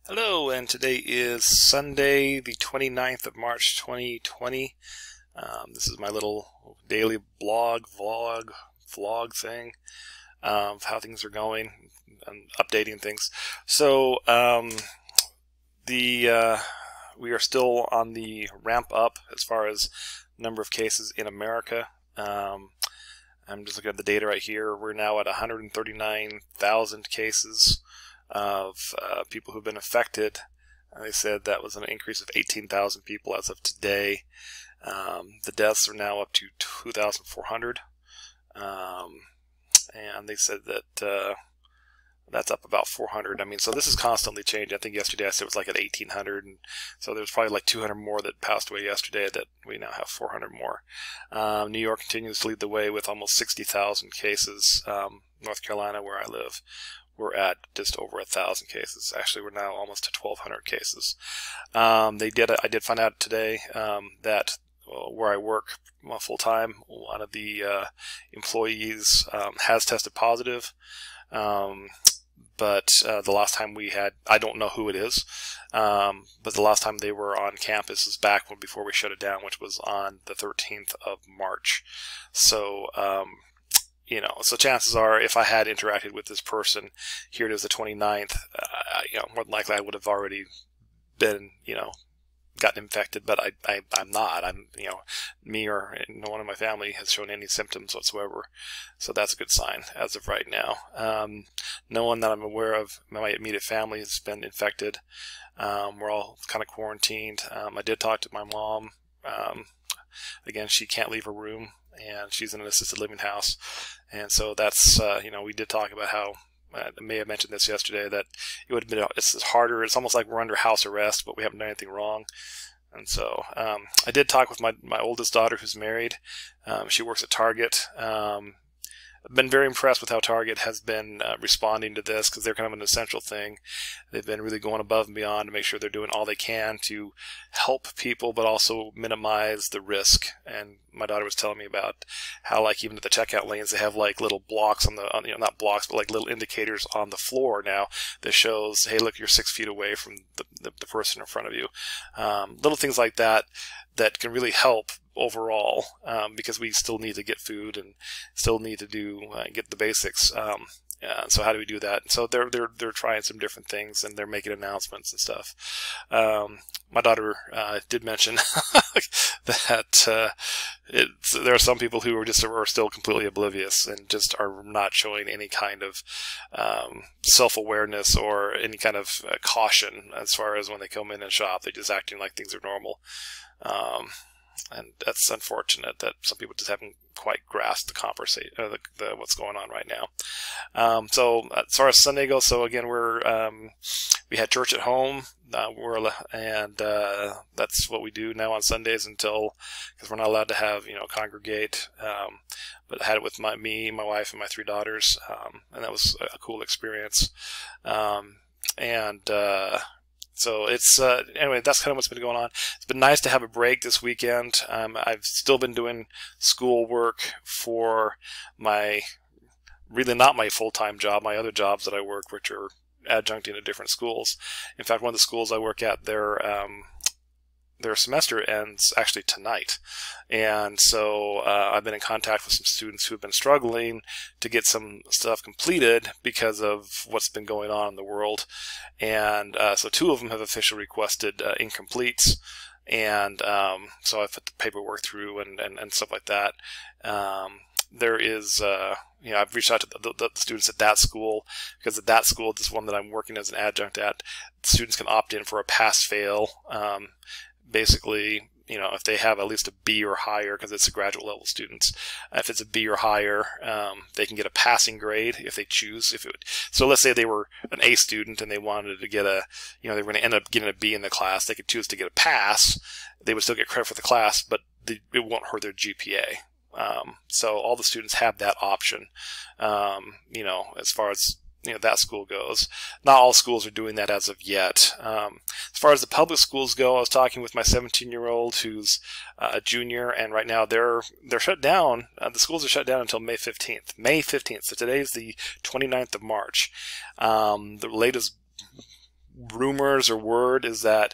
Hello, and today is Sunday, the 29th of March, 2020. This is my little daily vlog thing of how things are going and updating things. So, we are still on the ramp up as far as number of cases in America. I'm just looking at the data right here. We're now at 139,000 cases of people who've been affected. They said that was an increase of 18,000 people as of today. The deaths are now up to 2,400, and they said that that's up about 400. I mean, so this is constantly changing. I think yesterday I said it was like at 1,800, and so there's probably like 200 more that passed away yesterday. That we now have 400 more. New York continues to lead the way with almost 60,000 cases. North Carolina, where I live, we're at just over 1,000 cases. Actually, we're now almost to 1,200 cases. I did find out today that where I work full time, one of the employees has tested positive. But the last time we had, I don't know who it is, but the last time they were on campus is back before we shut it down, which was on the 13th of March. So, so chances are, if I had interacted with this person, here it is the 29th, more than likely I would have already been, gotten infected, but I'm not. Me or no one in my family has shown any symptoms whatsoever. So that's a good sign as of right now. No one that I'm aware of, my immediate family, has been infected. We're all kind of quarantined. I did talk to my mom. Again, she can't leave her room, and she's in an assisted living house. And so that's, we did talk about how, I may have mentioned this yesterday, that it would have been, it's harder. It's almost like we're under house arrest, but we haven't done anything wrong. And so I did talk with my oldest daughter, who's married. She works at Target. I've been very impressed with how Target has been responding to this, because they're kind of an essential thing. They've been really going above and beyond to make sure they're doing all they can to help people, but also minimize the risk. And my daughter was telling me about how, like, even at the checkout lanes, they have like little blocks not blocks, but like little indicators on the floor now that shows, hey, look, you're 6 feet away from the person in front of you. Little things like that that can really help overall, because we still need to get food and still need to get the basics. So how do we do that? And so they're trying some different things, and they're making announcements and stuff. My daughter did mention that there are some people who are still completely oblivious and just are not showing any kind of self-awareness or any kind of caution as far as when they come in and shop. They're just acting like things are normal. And that's unfortunate that some people just haven't quite grasped the what's going on right now. So as far as Sunday goes, so again, we had church at home, and that's what we do now on Sundays because we're not allowed to have congregate. But I had it with me, my wife, and my 3 daughters, and that was a cool experience. So it's, anyway, that's kind of what's been going on. It's been nice to have a break this weekend. I've still been doing school work for really not my full-time job, my other jobs that I work, which are adjuncting at different schools. In fact, one of the schools I work at, their semester ends actually tonight. And so I've been in contact with some students who have been struggling to get some stuff completed because of what's been going on in the world. And so 2 of them have officially requested incompletes. And so I put the paperwork through and stuff like that. There is, I've reached out to the students at that school, because at that school, this one that I'm working as an adjunct at, students can opt in for a pass-fail. Basically, if they have at least a B or higher, because it's a graduate level students, if it's a B or higher, they can get a passing grade if they choose. So let's say they were an A student and they wanted to get they were going to end up getting a B in the class. They could choose to get a pass. They would still get credit for the class, but it won't hurt their GPA. So all the students have that option, as far as that school goes. Not all schools are doing that as of yet. As far as the public schools go, I was talking with my 17-year-old who's a junior, and right now they're shut down. The schools are shut down until May 15th. May 15th. So today is the 29th of March. The latest rumors or word is that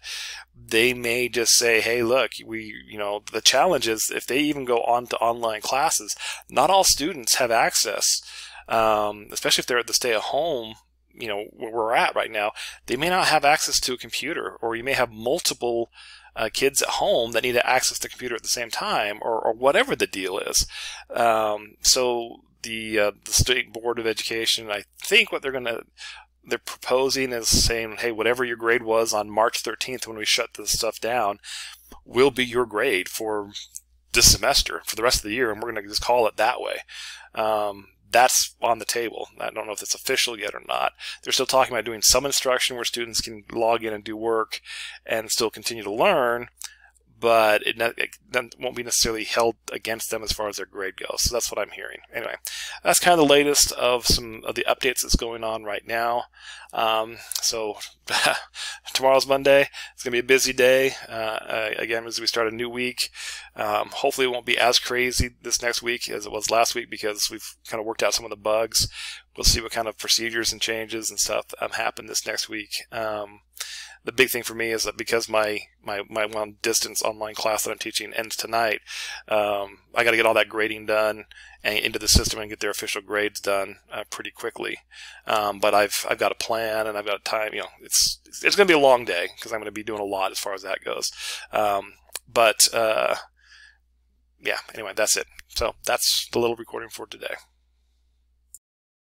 they may just say, hey, look, the challenge is if they even go on to online classes, not all students have access, especially if they're at the stay-at-home, where we're at right now. They may not have access to a computer, or you may have multiple kids at home that need to access the computer at the same time, or whatever the deal is. So the State Board of Education, I think what they're proposing is saying, hey, whatever your grade was on March 13th when we shut this stuff down will be your grade for this semester, for the rest of the year, and we're going to just call it that way. That's on the table. I don't know if it's official yet or not. They're still talking about doing some instruction where students can log in and do work and still continue to learn, but it won't be necessarily held against them as far as their grade goes. So that's what I'm hearing. Anyway, that's kind of the latest of some of the updates that's going on right now. So tomorrow's Monday. It's going to be a busy day. Again, as we start a new week. Hopefully it won't be as crazy this next week as it was last week, because we've kind of worked out some of the bugs. We'll see what kind of procedures and changes and stuff happen this next week. The big thing for me is that because my long distance online class that I'm teaching ends tonight, I got to get all that grading done and into the system and get their official grades done pretty quickly. But I've got a plan and I've got time. It's going to be a long day because I'm going to be doing a lot as far as that goes. Yeah. Anyway, that's it. So that's the little recording for today.